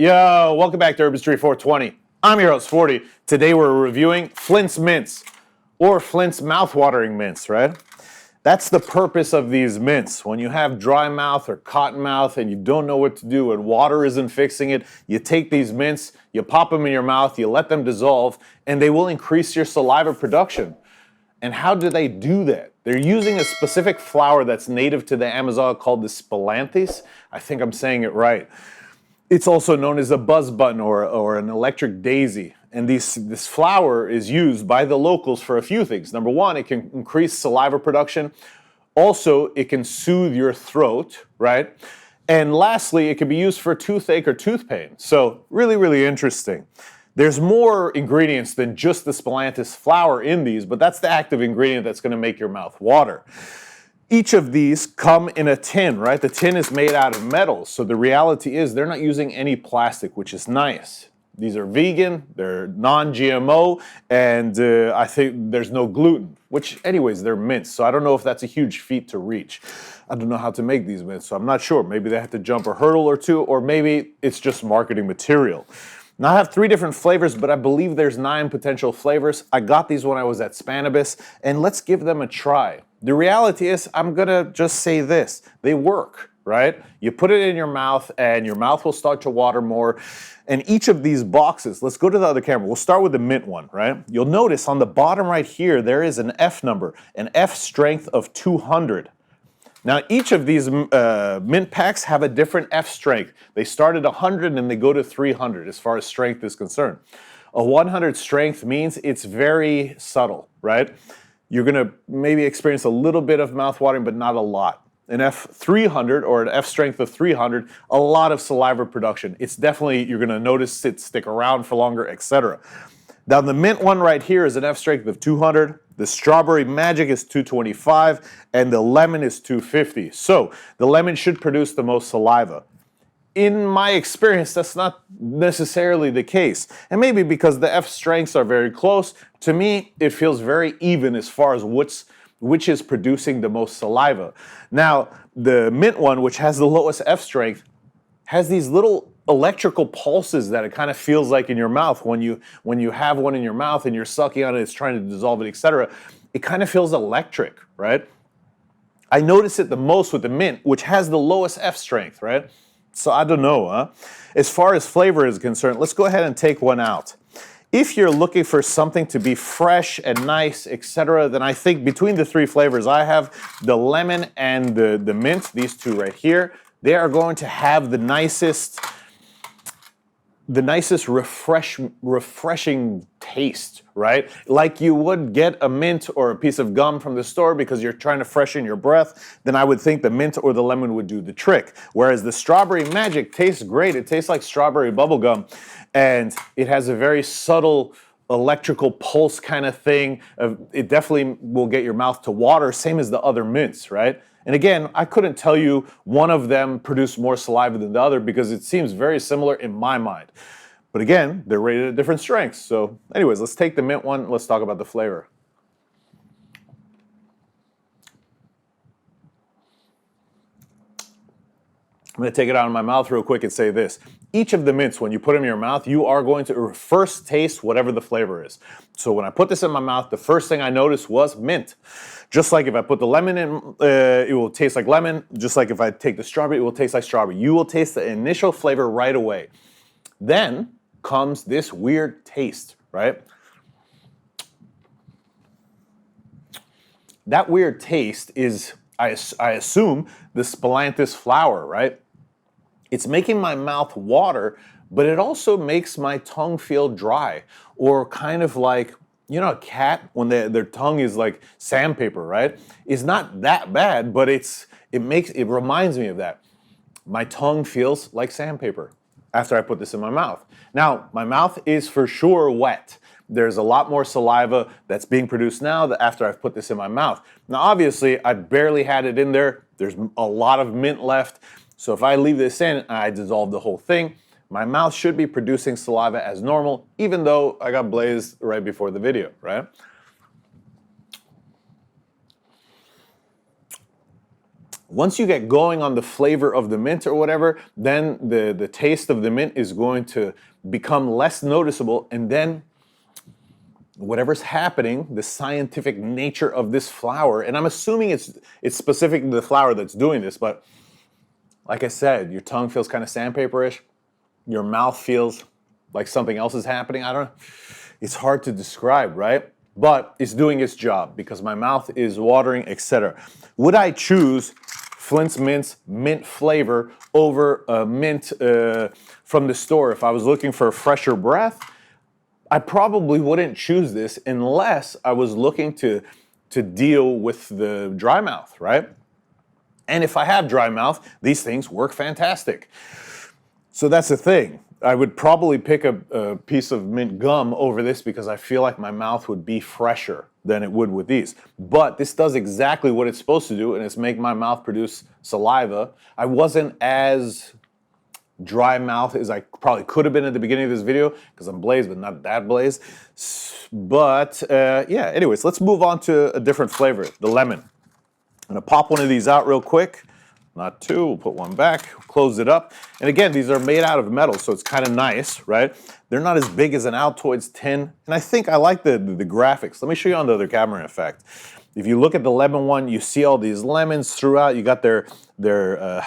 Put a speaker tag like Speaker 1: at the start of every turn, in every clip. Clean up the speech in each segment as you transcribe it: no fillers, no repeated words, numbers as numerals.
Speaker 1: Yo, welcome back to Herbistry420. I'm your host, Fordee. Today we're reviewing Flintts mints, or Flintts mouth-watering mints, right? That's the purpose of these mints. When you have dry mouth or cotton mouth and you don't know what to do and water isn't fixing it, you take these mints, you pop them in your mouth, you let them dissolve, and they will increase your saliva production. And how do they do that? They're using a specific flower that's native to the Amazon called the Spannabis. I think I'm saying it right. It's also known as a buzz button or an electric daisy. And this flower is used by the locals for a few things. Number one, it can increase saliva production. Also, it can soothe your throat, right? And lastly, it can be used for toothache or tooth pain. So really, really interesting. There's more ingredients than just the Spannabis flower in these, but that's the active ingredient that's going to make your mouth water. Each of these come in a tin, right? The tin is made out of metal, so the reality is they're not using any plastic, which is nice. These are vegan, they're non-GMO, and I think there's no gluten, which anyways, they're mints, so I don't know if that's a huge feat to reach. I don't know how to make these mints, so I'm not sure. Maybe they have to jump a hurdle or two, or maybe it's just marketing material. Now I have 3 different flavors, but I believe there's 9 potential flavors. I got these when I was at Spannabis, and let's give them a try. The reality is, I'm gonna just say this, they work, right? You put it in your mouth and your mouth will start to water more. And each of these boxes, let's go to the other camera. We'll start with the mint one, right? You'll notice on the bottom right here, there is an F number, an F strength of 200. Now, each of these mint packs have a different F strength. They start at 100 and they go to 300 as far as strength is concerned. A 100 strength means it's very subtle, right? You're gonna maybe experience a little bit of mouth watering, but not a lot. An F300 or an F strength of 300, a lot of saliva production. It's definitely, you're gonna notice it stick around for longer, etc. Now the mint one right here is an F strength of 200. The Strawberry Magic is 225, and the lemon is 250. So the lemon should produce the most saliva. In my experience, that's not necessarily the case. And maybe because the F strengths are very close, to me, it feels very even as far as which is producing the most saliva. Now, the mint one, which has the lowest F strength, has these little electrical pulses that it kind of feels like in your mouth when you have one in your mouth and you're sucking on it, it's trying to dissolve it, etc. It kind of feels electric, right? I notice it the most with the mint, which has the lowest F strength, right? So I don't know, huh? As far as flavor is concerned, let's go ahead and take one out. If you're looking for something to be fresh and nice, etc., then I think between the 3 flavors I have, the lemon and the mint, these 2 right here, they are going to have the nicest refreshing taste, right? Like you would get a mint or a piece of gum from the store because you're trying to freshen your breath, then I would think the mint or the lemon would do the trick. Whereas the Strawberry Magic tastes great. It tastes like strawberry bubble gum, and it has a very subtle electrical pulse kind of thing. It definitely will get your mouth to water, same as the other mints, right? And again, I couldn't tell you one of them produced more saliva than the other because it seems very similar in my mind. But again, they're rated at different strengths. So anyways, let's take the mint one. Let's talk about the flavor. I'm going to take it out of my mouth real quick and say this. Each of the mints, when you put them in your mouth, you are going to first taste whatever the flavor is. So when I put this in my mouth, the first thing I noticed was mint. Just like if I put the lemon in, it will taste like lemon. Just like if I take the strawberry, it will taste like strawberry. You will taste the initial flavor right away. Then comes this weird taste, right? That weird taste is, I assume, the Spannabis flower, right? It's making my mouth water, but it also makes my tongue feel dry, or kind of like, you know, a cat when their tongue is like sandpaper, right? It's not that bad, but it reminds me of that. My tongue feels like sandpaper after I put this in my mouth. Now, my mouth is for sure wet. There's a lot more saliva that's being produced now after I've put this in my mouth. Now, obviously, I barely had it in there. There's a lot of mint left. So if I leave this in and I dissolve the whole thing, my mouth should be producing saliva as normal, even though I got blazed right before the video, right? Once you get going on the flavor of the mint or whatever, then the taste of the mint is going to become less noticeable, and then whatever's happening, the scientific nature of this flower, and I'm assuming it's specific to the flower that's doing this, but like I said, your tongue feels kind of sandpaperish, your mouth feels like something else is happening. I don't know. It's hard to describe, right? But it's doing its job because my mouth is watering, etc. Would I choose Flint's Mint's mint flavor over a mint from the store if I was looking for a fresher breath? I probably wouldn't choose this unless I was looking to deal with the dry mouth, right? And if I have dry mouth, these things work fantastic. So that's the thing. I would probably pick a piece of mint gum over this because I feel like my mouth would be fresher than it would with these. But this does exactly what it's supposed to do, and it's make my mouth produce saliva. I wasn't as dry mouth as I probably could have been at the beginning of this video because I'm blazed, but not that blazed. But yeah, anyways, let's move on to a different flavor, the lemon. I'm gonna pop one of these out real quick. Not two, we'll put one back, close it up. And again, these are made out of metal, so it's kind of nice, right? They're not as big as an Altoids tin, and I think I like the graphics. Let me show you on the other camera, in fact. If you look at the lemon one, you see all these lemons throughout. You got their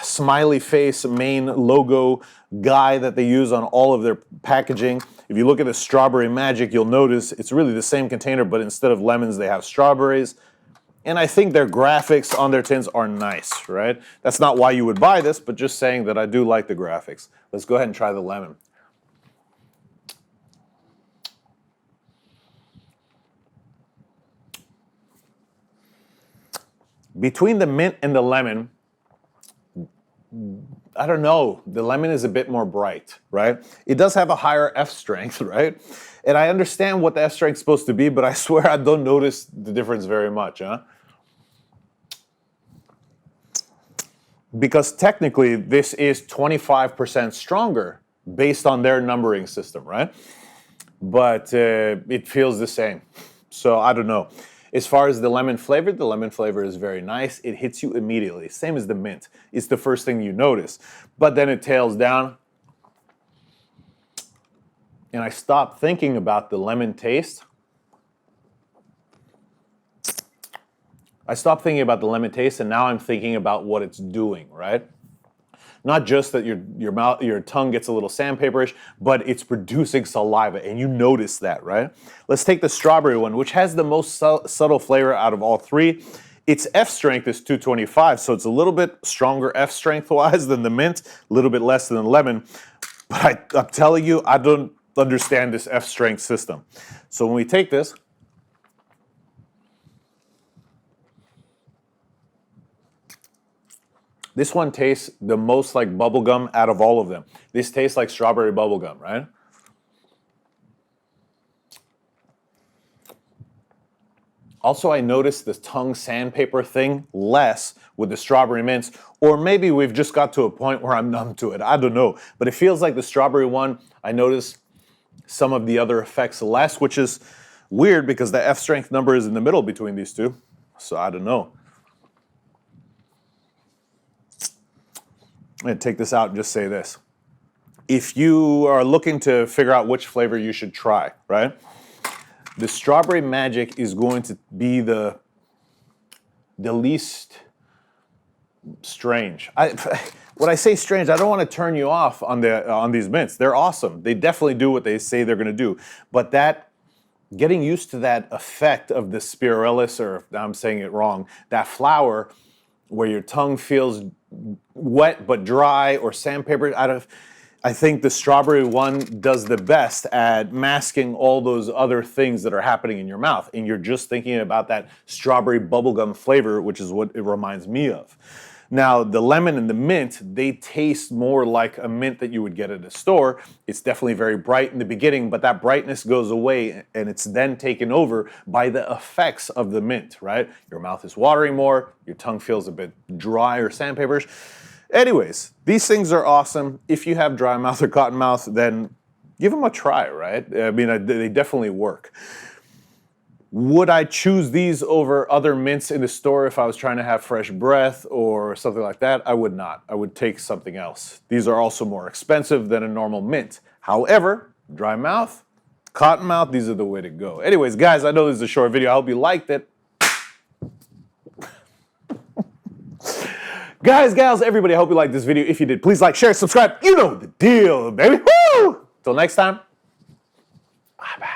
Speaker 1: smiley face main logo guy that they use on all of their packaging. If you look at the Strawberry Magic, you'll notice it's really the same container, but instead of lemons, they have strawberries. And I think their graphics on their tins are nice, right? That's not why you would buy this, but just saying that I do like the graphics. Let's go ahead and try the lemon. Between the mint and the lemon, I don't know, the lemon is a bit more bright, right? It does have a higher F strength, right? And I understand what the F strength is supposed to be, but I swear I don't notice the difference very much, huh? Because technically this is 25% stronger based on their numbering system, right? But it feels the same. So I don't know. As far as the lemon flavor is very nice. It hits you immediately. Same as the mint. It's the first thing you notice. But then it tails down. And I stopped thinking about the lemon taste. And now I'm thinking about what it's doing, right? Not just that your tongue gets a little sandpaperish, but it's producing saliva, and you notice that, right? Let's take the strawberry one, which has the most subtle flavor out of all three. Its F strength is 225, so it's a little bit stronger F strength-wise than the mint, a little bit less than the lemon. But I'm telling you, I don't understand this F strength system. So when we take this, this one tastes the most like bubblegum out of all of them. This tastes like strawberry bubblegum, right? Also, I noticed the tongue sandpaper thing less with the strawberry mints, or maybe we've just got to a point where I'm numb to it. I don't know. But it feels like the strawberry one, I noticed some of the other effects less, which is weird because the F strength number is in the middle between these two. So I don't know. I'm going to take this out and just say this. If you are looking to figure out which flavor you should try, right? The Strawberry Magic is going to be the least strange. When I say strange, I don't want to turn you off on these mints. They're awesome. They definitely do what they say they're going to do. But that getting used to that effect of the spirillus, or if I'm saying it wrong, that flower where your tongue feels wet but dry or sandpaper, I think the strawberry one does the best at masking all those other things that are happening in your mouth, and you're just thinking about that strawberry bubblegum flavor, which is what it reminds me of. Now, the lemon and the mint, they taste more like a mint that you would get at a store. It's definitely very bright in the beginning, but that brightness goes away, and it's then taken over by the effects of the mint, right? Your mouth is watering more, your tongue feels a bit dry or sandpaperish. Anyways, these things are awesome. If you have dry mouth or cotton mouth, then give them a try, right? I mean, they definitely work. Would I choose these over other mints in the store if I was trying to have fresh breath or something like that? I would not. I would take something else. These are also more expensive than a normal mint. However, dry mouth, cotton mouth, these are the way to go. Anyways, guys, I know this is a short video. I hope you liked it. Guys, gals, everybody, I hope you liked this video. If you did, please like, share, subscribe. You know the deal, baby. Woo! Till next time. Bye-bye.